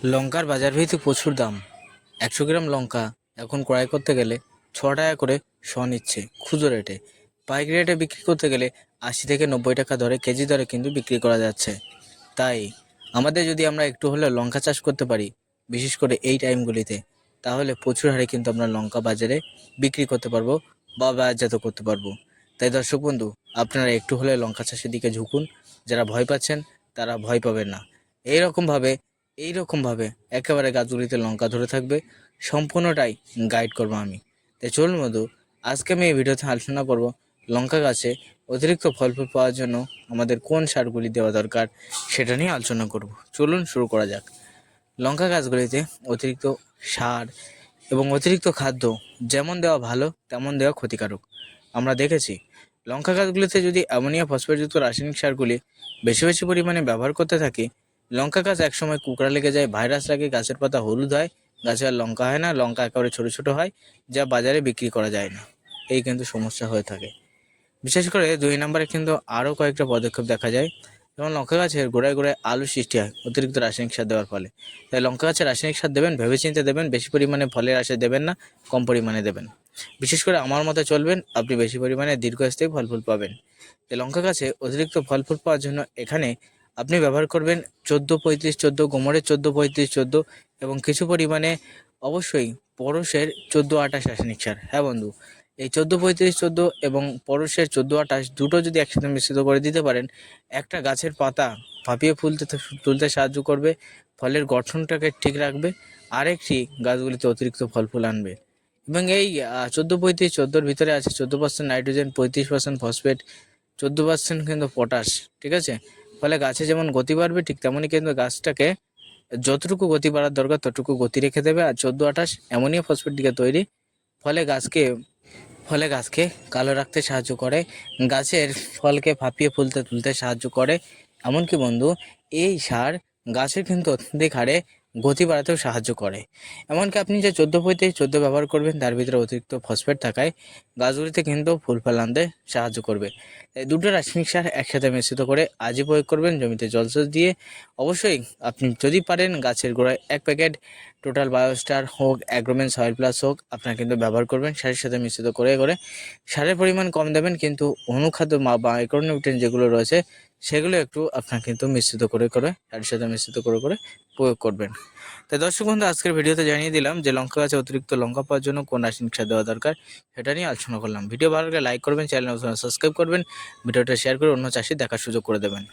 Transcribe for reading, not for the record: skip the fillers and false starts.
লঙ্কার বাজার ভিত্তি প্রচুর দাম। 100 গ্রাম লঙ্কা এখন ক্রয় করতে গেলে 6 টাকা করে নিচ্ছে খুচরো রেটে। পাইকারি রেটে বিক্রি করতে গেলে 80 থেকে 90 টাকা দরে কেজি দরে কিন্তু বিক্রি করা যাচ্ছে। তাই আমাদের যদি আমরা একটু হলেও লঙ্কা চাষ করতে পারি, বিশেষ করে এই টাইমগুলিতে, তাহলে প্রচুর হারে কিন্তু আমরা লঙ্কা বাজারে বিক্রি করতে পারবো বা বাজারজাত করতে পারবো। তাই দর্শক বন্ধু, আপনারা একটু হলে লঙ্কা চাষের দিকে ঝুঁকুন। যারা ভয় পাচ্ছেন তারা ভয় পাবেন না। এইরকমভাবে একেবারে গাছগুলিতে লঙ্কা ধরে থাকবে, সম্পূর্ণটাই গাইড করবো আমি। তাই চলুন বন্ধু, আজকে আমি এই ভিডিওতে আলোচনা করব লঙ্কা গাছে অতিরিক্ত ফল ফুল পাওয়ার জন্য আমাদের কোন সারগুলি দেওয়া দরকার সেটা নিয়ে আলোচনা করব। চলুন শুরু করা যাক। লঙ্কা গাছগুলিতে অতিরিক্ত সার এবং অতিরিক্ত খাদ্য যেমন দেওয়া ভালো তেমন দেওয়া ক্ষতিকারক। আমরা দেখেছি লঙ্কা গাছগুলিতে যদি অ্যামোনিয়া ফসফেটযুক্ত রাসায়নিক সারগুলি বেশি বেশি পরিমাণে ব্যবহার করতে থাকি, লঙ্কা গাছ একসময় কুকড়া লেগে যায়, ভাইরাস লাগে, গাছের পাতা হলুদ হয়, গাছে আর লঙ্কা হয় না, লঙ্কা একেবারে ছোটো ছোটো হয়, যা বাজারে বিক্রি করা যায় না। এই কিন্তু সমস্যা হয়ে থাকে। বিশেষ করে 2 নম্বরে কিন্তু আরও কয়েকটা পদক্ষেপ দেখা যায়। যেমন লঙ্কা গাছের গোড়ায় গোড়ায় আলু সৃষ্টি হয় অতিরিক্ত রাসায়নিক সার দেওয়ার ফলে। তাই লঙ্কা গাছে রাসায়নিক সার দেবেন ভেবেচিন্তে দেবেন, বেশি পরিমাণে ফলের আশা দেবেন না, কম পরিমাণে দেবেন। বিশেষ করে আমার মতে চলবেন, আপনি বেশি পরিমাণে দীর্ঘস্থায়ী ফল ফুল পাবেন। তাই লঙ্কা গাছে অতিরিক্ত ফল ফুল পাওয়ার জন্য এখানে আপনি ব্যবহার করবেন 14-35-14, গোমরের 14-35-14 এবং কিছু পরিমাণে অবশ্যই পরশের 14-28 রাসায়নিক সার। হ্যাঁ বন্ধু, এই 14-35-14 এবং পরশের 14-28 দুটো যদি একসাথে মিশ্রিত করে দিতে পারেন, একটা গাছের পাতা ফাঁপিয়ে তুলতে সাহায্য করবে, ফলের গঠনটাকে ঠিক রাখবে, আরেকটি গাছগুলিতে অতিরিক্ত ফল ফুল আনবে। এবং এই 14-35-14 ভিতরে আছে 14% নাইট্রোজেন, 35% ফসফেট, 14% কিন্তু পটাশ। ঠিক আছে, ফলে গাছে যেমন গতি বাড়বে, ঠিক তেমনই কিন্তু গাছটাকে যতটুকু গতি বাড়ার দরকার ততটুকু গতি রেখে দেবে। আর 14-28 অ্যামোনিয়া ফসফেট দিকে তৈরি, ফলে গাছকে কালো রাখতে সাহায্য করে, গাছের ফলকে ফাঁপিয়ে তুলতে সাহায্য করে। এমনকি বন্ধু, এই সার গাছের কিন্তু অত্যধিক হারে গতি বাড়াতেও সাহায্য করে। এমনকি আপনি যে 14-35-14 ব্যবহার করবেন তার ভিতরে অতিরিক্ত ফসফেট থাকায় গাছগুলিতে কিন্তু ফুল ফল আনতে সাহায্য করবে। এই দুটো রাসায়নিক সার একসাথে মিশ্রিত করে আজই প্রয়োগ করবেন জমিতে জলসেচ দিয়ে। অবশ্যই আপনি যদি পারেন গাছের গোড়ায় 1 প্যাকেট টোটাল বায়োস্টার হোক, অ্যাগ্রোমেন্ট সয়েল প্লাস হোক, আপনারা কিন্তু ব্যবহার করবেন সারের সাথে মিশ্রিত করে করে। সারের পরিমাণ কম দেবেন, কিন্তু অনুখাদ্য বা মাইক্রোনিউট্রিয়েন্ট যেগুলো রয়েছে সেগুলো একটু আপনার কিন্তু মিশ্রিত করে করে সারের সাথে মিশ্রিত করে করে প্রয়োগ করবেন। তাই দর্শক বন্ধু, আজকের ভিডিওতে জানিয়ে দিলাম যে লঙ্কা গাছে অতিরিক্ত লঙ্কা পাওয়ার জন্য কোন রাসায়নিক সার দেওয়া দরকার সেটা নিয়ে আলোচনা করলাম। ভিডিও ভালো লাগলে লাইক করবেন, চ্যানেল সাবস্ক্রাইব করবেন, ভিডিওটা শেয়ার করে অন্য চাষি দেখার সুযোগ করে দেবেন।